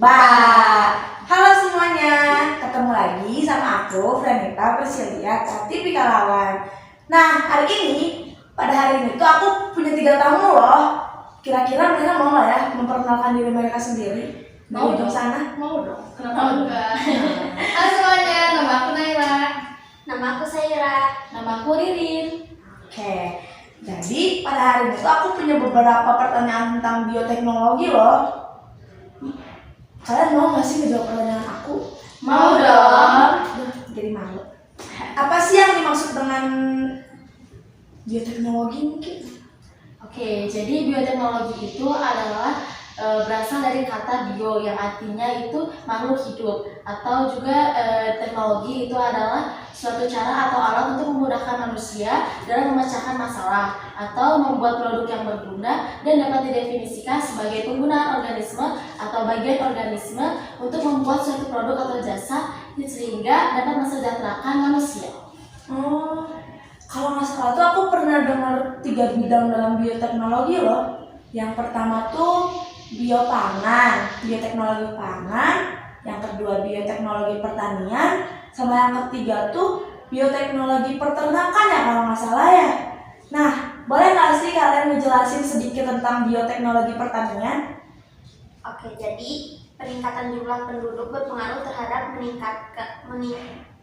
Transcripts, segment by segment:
Halo semuanya, ketemu lagi sama aku, Franita Persilia Tipikalawan. Nah, pada hari ini tuh aku punya 3 tamu loh. Kira-kira mereka mau nggak ya memperkenalkan diri mereka sendiri? Mau dong. Sana? Mau dong. Kenapa enggak? Halo semuanya, nama aku Naila. Nama aku Saira. Nama aku Ririn. Oke, jadi pada hari ini tuh aku punya beberapa pertanyaan tentang bioteknologi loh. Kalian mau nggak sih ngejawab pertanyaan aku? Mau dong. Jadi malu. Apa sih yang dimaksud dengan bioteknologi mungkin? Oke, jadi bioteknologi itu adalah berasal dari kata bio yang artinya itu makhluk hidup, atau juga teknologi itu adalah suatu cara atau alat untuk memudahkan manusia dalam memecahkan masalah atau membuat produk yang berguna dan dapat didefinisikan sebagai penggunaan organisme atau bagian organisme untuk membuat suatu produk atau jasa sehingga dapat mensejahterakan manusia. Kalau nggak salah tuh aku pernah dengar 3 bidang dalam bioteknologi loh. Yang pertama tuh biopangan, bioteknologi pangan. Yang kedua bioteknologi pertanian, sama yang ketiga tuh bioteknologi peternakan ya kalau nggak salah ya. Nah, boleh nggak sih kalian ngejelasin sedikit tentang bioteknologi pertanian? Oke, jadi peningkatan jumlah penduduk berpengaruh terhadap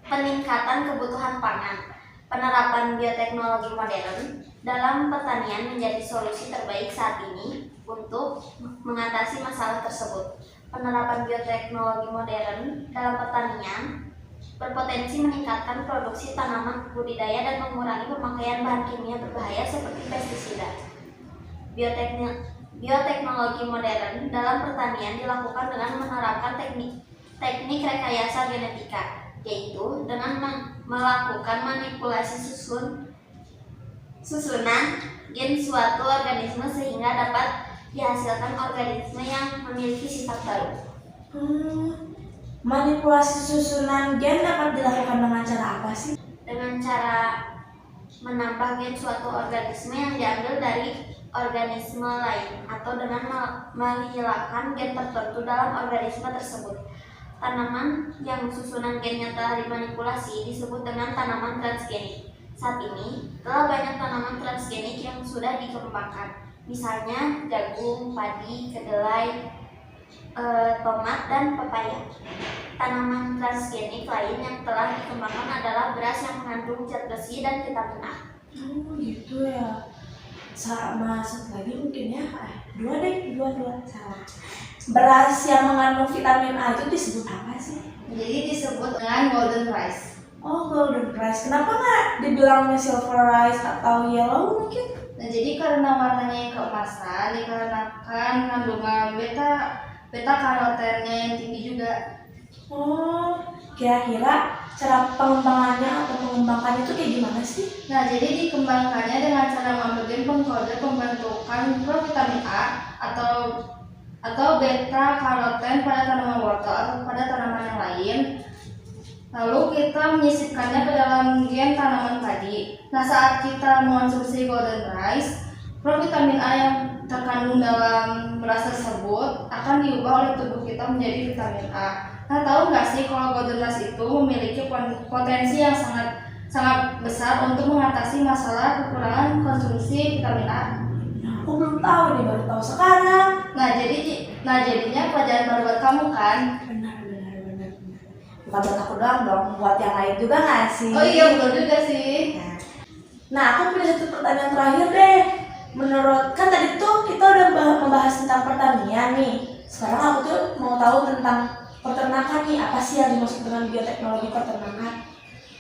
peningkatan kebutuhan pangan. Penerapan bioteknologi modern dalam pertanian menjadi solusi terbaik saat ini untuk mengatasi masalah tersebut. Penerapan bioteknologi modern dalam pertanian berpotensi meningkatkan produksi tanaman budidaya dan mengurangi pemakaian bahan kimia berbahaya seperti pestisida. Bioteknologi modern dalam pertanian dilakukan dengan menerapkan teknik rekayasa genetika, yaitu dengan melakukan manipulasi susunan gen suatu organisme sehingga dapat dihasilkan organisme yang memiliki sifat baru. Manipulasi susunan gen dapat dilakukan dengan cara apa sih? Dengan cara menambah gen suatu organisme yang diambil dari organisme lain atau dengan menghilangkan gen tertentu dalam organisme tersebut. Tanaman yang susunan gennya telah dimanipulasi disebut dengan tanaman transgenik. Saat ini, telah banyak tanaman transgenik yang sudah dikembangkan, misalnya jagung, padi, kedelai, tomat, dan pepaya. Tanaman transgenik lain yang telah dikembangkan adalah beras yang mengandung zat besi dan vitamin A. Gitu ya. Sama satu lagi mungkin ya, dua salah. Beras yang mengandung vitamin A itu disebut apa sih? Jadi disebut dengan golden rice. Oh, golden rice. Kenapa nggak dibilangnya silver rice atau yellow mungkin? Nah, jadi karena warnanya yang keemasan dikarenakan kandungan beta karotennya yang tinggi juga. Oh, kira-kira cara pengembangannya atau pengembangannya itu kayak gimana sih? Nah, jadi dikembangkannya dengan cara mengambil pengkode pembentukan provitamin A atau beta karoten pada tanaman wortel atau pada tanaman yang lain. Lalu kita menyisipkannya ke dalam gen tanaman tadi. Nah, saat kita mengonsumsi golden rice, provitamin A yang terkandung dalam beras tersebut akan diubah oleh tubuh kita menjadi vitamin A. Nah, tahu nggak sih kalau golden rice itu memiliki potensi yang sangat besar untuk mengatasi masalah kekurangan konsumsi vitamin A. Aku belum tahu nih, baru tahu sekarang. Nah, jadinya pelajaran baru buat kamu kan? Benar. Bukan buat aku doang dong, buat yang lain juga nggak sih? Oh iya, betul juga sih. Nah, aku punya satu pertanyaan terakhir deh. Kan tadi tuh kita udah membahas tentang pertanian nih. Sekarang aku tuh mau tahu tentang peternakan nih. Apa sih yang dimaksud dengan bioteknologi peternakan?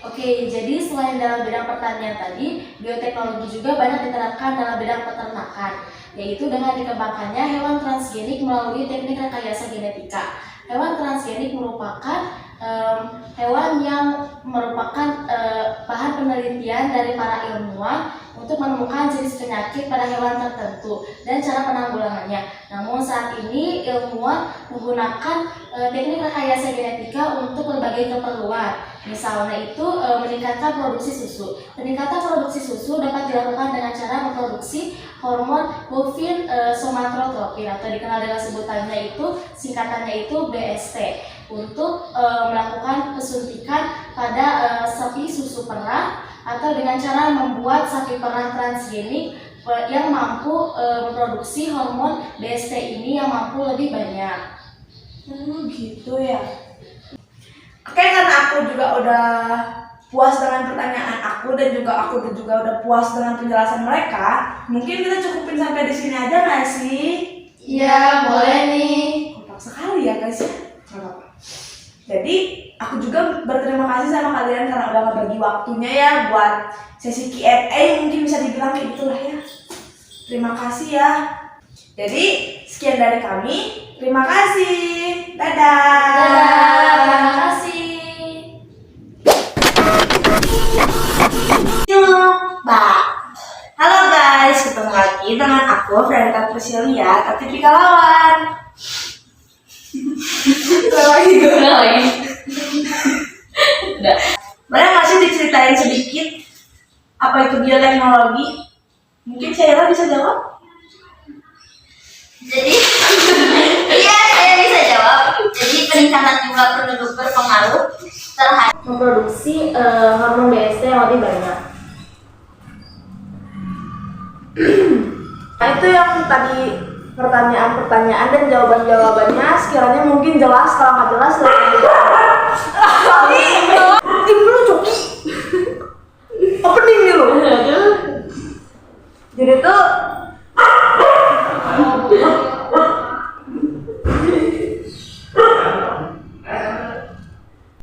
Oke, jadi selain dalam bidang pertanian tadi, bioteknologi juga banyak diterapkan dalam bidang peternakan, yaitu dengan dikembangkannya hewan transgenik melalui teknik rekayasa genetika. Hewan transgenik merupakan hewan yang merupakan bahan penelitian dari para ilmuwan untuk menemukan jenis penyakit pada hewan tertentu dan cara penanggulangannya. Namun saat ini ilmuwan menggunakan teknik rekayasa genetika untuk berbagai keperluan. Misalnya itu meningkatkan produksi susu. Peningkatan produksi susu dapat dilakukan dengan cara memproduksi hormon bovin somatotropin atau dikenal dengan sebutannya itu singkatannya itu BST untuk melakukan kesuntikan pada sapi susu perah atau dengan cara membuat sapi perah transgenik yang mampu memproduksi hormon BST ini yang mampu lebih banyak. Gitu ya. Oke, karena aku juga udah puas dengan pertanyaan aku dan aku juga udah puas dengan penjelasan mereka, mungkin kita cukupin sampai di sini aja nggak sih? Iya, boleh nih. Kompak sekali ya guys ya. Nggak apa-apa. Jadi aku juga berterima kasih sama kalian karena udah ngebagi waktunya ya buat sesi Q&A, mungkin bisa dibilang kayak gitulah ya. Terima kasih ya. Jadi sekian dari kami. Terima kasih. Dadah. Terima kasih. Halo guys, ketemu lagi dengan aku Frenta Priscilia, Tipika Lawan. Boleh nggak sih diceritain sedikit apa itu bioteknologi? Mungkin Syaira bisa jawab? Jadi, iya saya bisa jawab. Jadi peningkatan jumlah penduduk berpengaruh terhadap Memproduksi hormon BST yang lebih banyak. Nah itu yang tadi pertanyaan-pertanyaan dan jawaban-jawabannya sekiranya mungkin jelas, kalau nggak jelas silahkan. Diam dulu Coki.